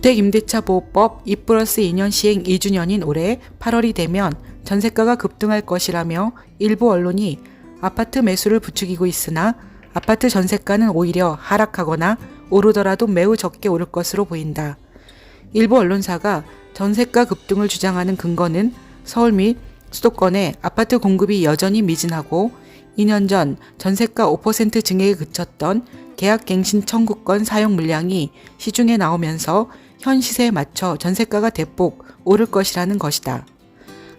주택임대차 보호법 2+2년 시행 2주년인 올해 8월이 되면 전세가가 급등할 것이라며 일부 언론이 아파트 매수를 부추기고 있으나 아파트 전세가는 오히려 하락하거나 오르더라도 매우 적게 오를 것으로 보인다. 일부 언론사가 전세가 급등을 주장하는 근거는 서울 및 수도권의 아파트 공급이 여전히 미진하고 2년 전 전세가 5% 증액에 그쳤던 계약갱신 청구권 사용 물량이 시중에 나오면서 현 시세에 맞춰 전세가가 대폭 오를 것이라는 것이다.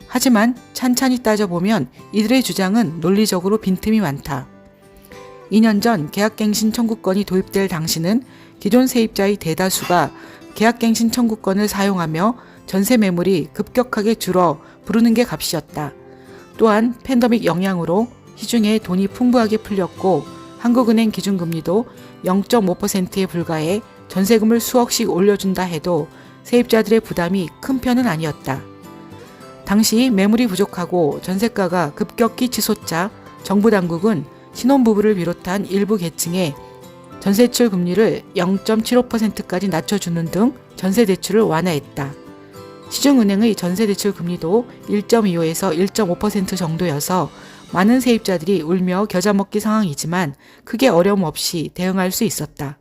하지만 찬찬히 따져보면 이들의 주장은 논리적으로 빈틈이 많다. 2년 전 계약갱신 청구권이 도입될 당시는 기존 세입자의 대다수가 계약갱신 청구권을 사용하며 전세 매물이 급격하게 줄어 부르는 게 값이었다. 또한 팬데믹 영향으로 시중에 돈이 풍부하게 풀렸고 한국은행 기준금리도 0.5%에 불과해 전세금을 수억씩 올려준다 해도 세입자들의 부담이 큰 편은 아니었다. 당시 매물이 부족하고 전세가가 급격히 치솟자 정부 당국은 신혼부부를 비롯한 일부 계층에 전세대출 금리를 0.75%까지 낮춰주는 등 전세대출을 완화했다. 시중은행의 전세대출 금리도 1.25에서 1.5% 정도여서 많은 세입자들이 울며 겨자 먹기 상황이지만 크게 어려움 없이 대응할 수 있었다.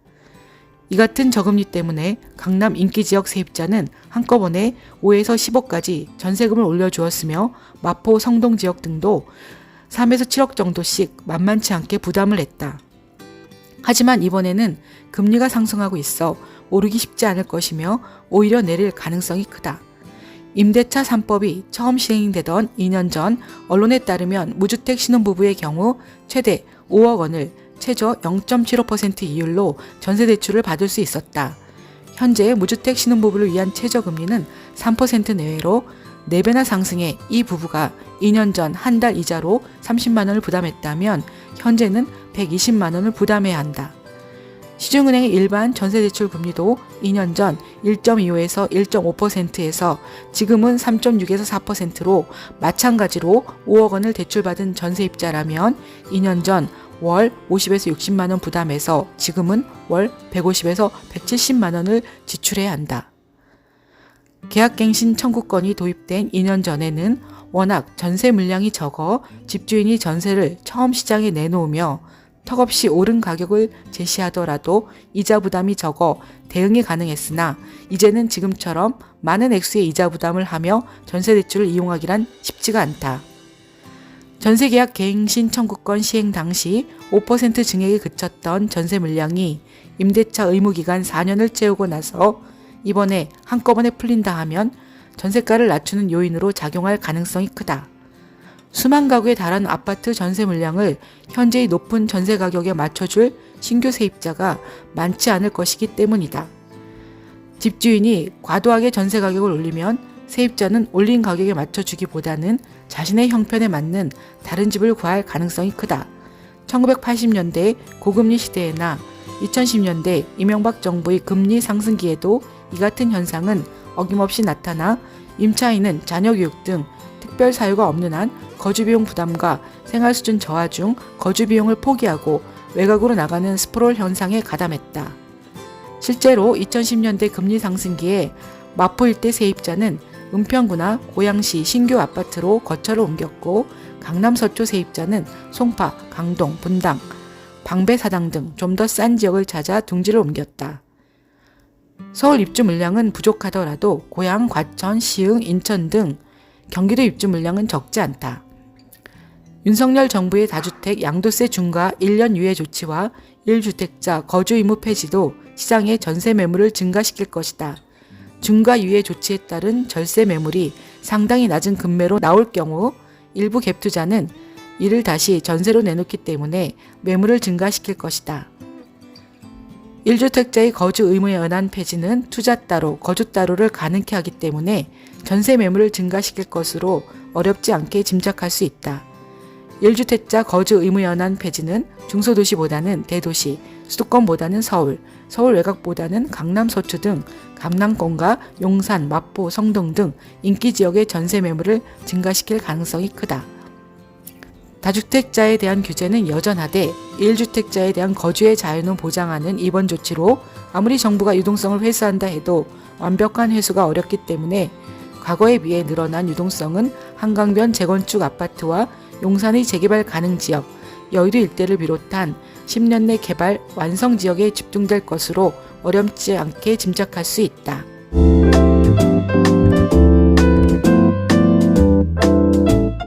이 같은 저금리 때문에 강남 인기지역 세입자는 한꺼번에 5에서 10억까지 전세금을 올려주었으며 마포 성동 지역 등도 3에서 7억 정도씩 만만치 않게 부담을 했다. 하지만 이번에는 금리가 상승하고 있어 오르기 쉽지 않을 것이며 오히려 내릴 가능성이 크다. 임대차 3법이 처음 시행되던 2년 전 언론에 따르면 무주택 신혼부부의 경우 최대 5억 원을 최저 0.75% 이율로 전세대출을 받을 수 있었다. 현재 무주택 신혼부부를 위한 최저금리는 3% 내외로 4배나 상승해 이 부부가 2년 전 한 달 이자로 30만 원을 부담했다면 현재는 120만 원을 부담해야 한다. 시중은행의 일반 전세대출 금리도 2년 전 1.25에서 1.5%에서 지금은 3.6에서 4%로 마찬가지로 5억 원을 대출받은 전세입자라면 2년 전 월 50에서 60만 원 부담해서 지금은 월 150에서 170만 원을 지출해야 한다. 계약갱신 청구권이 도입된 2년 전에는 워낙 전세 물량이 적어 집주인이 전세를 처음 시장에 내놓으며 턱없이 오른 가격을 제시하더라도 이자 부담이 적어 대응이 가능했으나 이제는 지금처럼 많은 액수의 이자 부담을 하며 전세대출을 이용하기란 쉽지가 않다. 전세계약 갱신 청구권 시행 당시 5% 증액에 그쳤던 전세 물량이 임대차 의무기간 4년을 채우고 나서 이번에 한꺼번에 풀린다 하면 전세가를 낮추는 요인으로 작용할 가능성이 크다. 수만 가구에 달하는 아파트 전세 물량을 현재의 높은 전세 가격에 맞춰줄 신규 세입자가 많지 않을 것이기 때문이다. 집주인이 과도하게 전세 가격을 올리면 세입자는 올린 가격에 맞춰주기보다는 자신의 형편에 맞는 다른 집을 구할 가능성이 크다. 1980년대 고금리 시대에나 2010년대 이명박 정부의 금리 상승기에도 이 같은 현상은 어김없이 나타나 임차인은 자녀 교육 등 특별 사유가 없는 한 거주비용 부담과 생활수준 저하 중 거주비용을 포기하고 외곽으로 나가는 스프롤 현상에 가담했다. 실제로 2010년대 금리 상승기에 마포 일대 세입자는 은평구나 고양시 신규 아파트로 거처를 옮겼고 강남 서초 세입자는 송파, 강동, 분당, 방배사당 등 좀 더 싼 지역을 찾아 둥지를 옮겼다. 서울 입주 물량은 부족하더라도 고양, 과천, 시흥, 인천 등 경기도 입주 물량은 적지 않다. 윤석열 정부의 다주택 양도세 중과 1년 유예 조치와 1주택자 거주 의무 폐지도 시장의 전세 매물을 증가시킬 것이다. 중과 유예 조치에 따른 절세 매물이 상당히 낮은 금매로 나올 경우 일부 갭 투자는 이를 다시 전세로 내놓기 때문에 매물을 증가시킬 것이다. 1주택자의 거주 의무에 의한 폐지는 투자 따로, 거주 따로를 가능케 하기 때문에 전세 매물을 증가시킬 것으로 어렵지 않게 짐작할 수 있다. 1주택자 거주 의무에 의한 폐지는 중소도시보다는 대도시, 수도권보다는 서울, 서울 외곽보다는 강남 서초 등 강남권과 용산, 마포, 성동 등 인기 지역의 전세 매물을 증가시킬 가능성이 크다. 다주택자에 대한 규제는 여전하되 1주택자에 대한 거주의 자유는 보장하는 이번 조치로 아무리 정부가 유동성을 회수한다 해도 완벽한 회수가 어렵기 때문에 과거에 비해 늘어난 유동성은 한강변 재건축 아파트와 용산의 재개발 가능 지역, 여의도 일대를 비롯한 10년 내 개발 완성 지역에 집중될 것으로 어렵지 않게 짐작할 수 있다.